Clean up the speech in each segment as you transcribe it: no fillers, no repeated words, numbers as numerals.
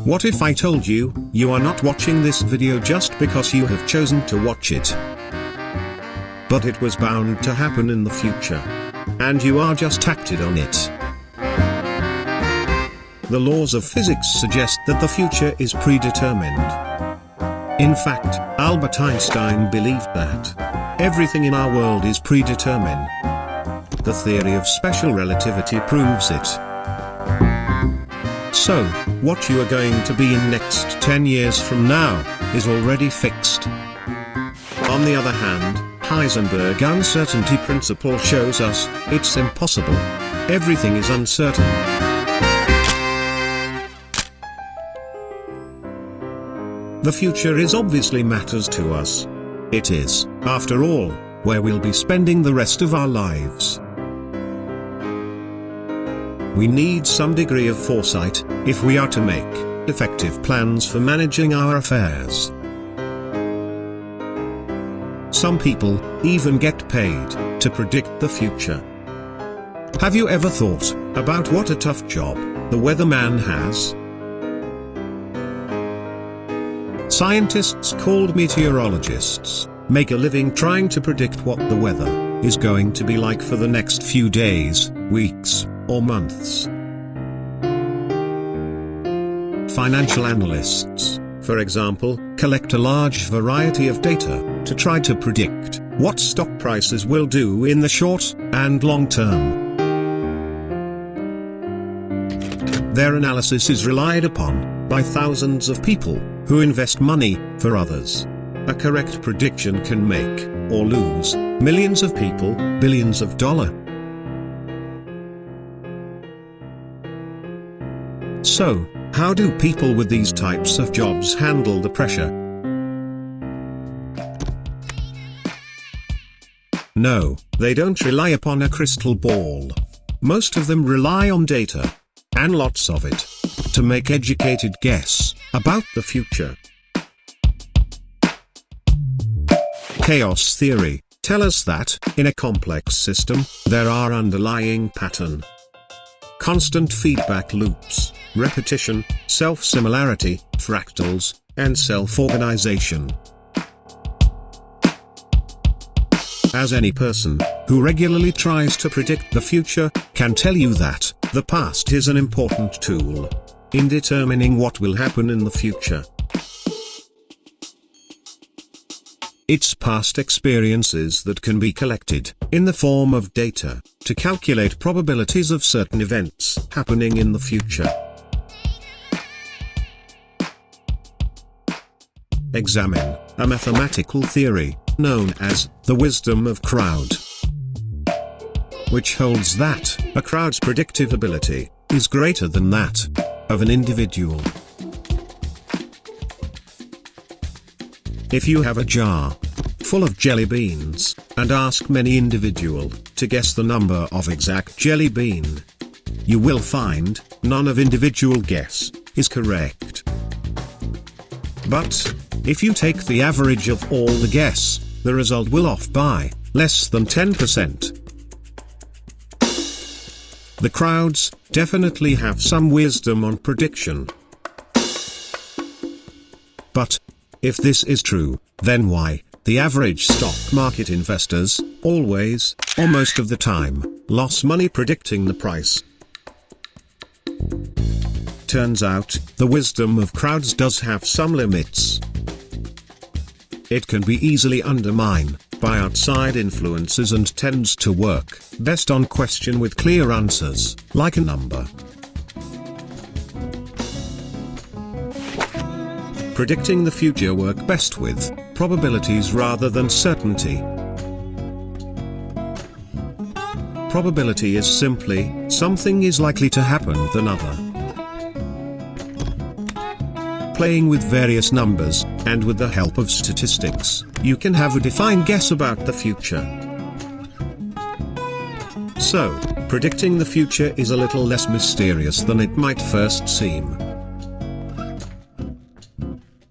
What if I told you, you are not watching this video just because you have chosen to watch it, but it was bound to happen in the future, and you are just acted on it? The laws of physics suggest that the future is predetermined. In fact, Albert Einstein believed that everything in our world is predetermined. The theory of special relativity proves it. So, what you are going to be in next 10 years from now is already fixed. On the other hand, Heisenberg uncertainty principle shows us it's impossible. Everything is uncertain. The future is obviously matters to us. It is, after all, where we'll be spending the rest of our lives. We need some degree of foresight, if we are to make effective plans for managing our affairs. Some people even get paid to predict the future. Have you ever thought about what a tough job the weatherman has? Scientists called meteorologists make a living trying to predict what the weather is going to be like for the next few days, weeks, or months. Financial analysts, for example, collect a large variety of data to try to predict what stock prices will do in the short and long term. Their analysis is relied upon by thousands of people who invest money for others. A correct prediction can make or lose millions of people billions of dollars. So, how do people with these types of jobs handle the pressure? No, they don't rely upon a crystal ball. Most of them rely on data, and lots of it, to make educated guess about the future. Chaos theory tells us that, in a complex system, there are underlying pattern, constant feedback loops, repetition, self-similarity, fractals, and self-organization. As any person who regularly tries to predict the future can tell you that the past is an important tool in determining what will happen in the future. It's past experiences that can be collected in the form of data to calculate probabilities of certain events happening in the future. Examine a mathematical theory known as the wisdom of crowd, which holds that a crowd's predictive ability is greater than that of an individual. If you have a jar full of jelly beans and ask many individuals to guess the number of exact jelly bean, you will find none of individual guess is correct. But if you take the average of all the guess, the result will off by less than 10%. The crowds definitely have some wisdom on prediction. But if this is true, then why the average stock market investors always, or most of the time, lose money predicting the price? Turns out, the wisdom of crowds does have some limits. It can be easily undermined by outside influences and tends to work best on question with clear answers, like a number. Predicting the future work best with probabilities rather than certainty. Probability is simply something is likely to happen than other. Playing with various numbers, and with the help of statistics, you can have a defined guess about the future. So, predicting the future is a little less mysterious than it might first seem.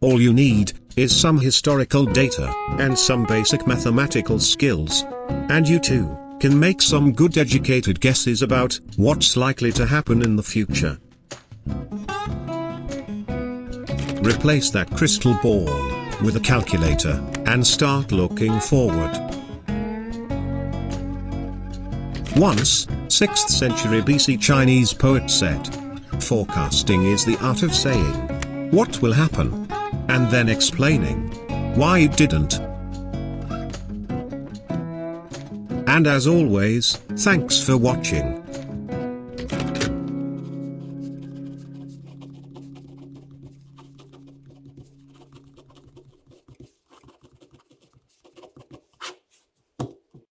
All you need is some historical data and some basic mathematical skills, and you too can make some good educated guesses about what's likely to happen in the future. Replace that crystal ball with a calculator and start looking forward. Once, 6th century BC Chinese poet said, "Forecasting is the art of saying what will happen, and then explaining why it didn't." And as always, thanks for watching.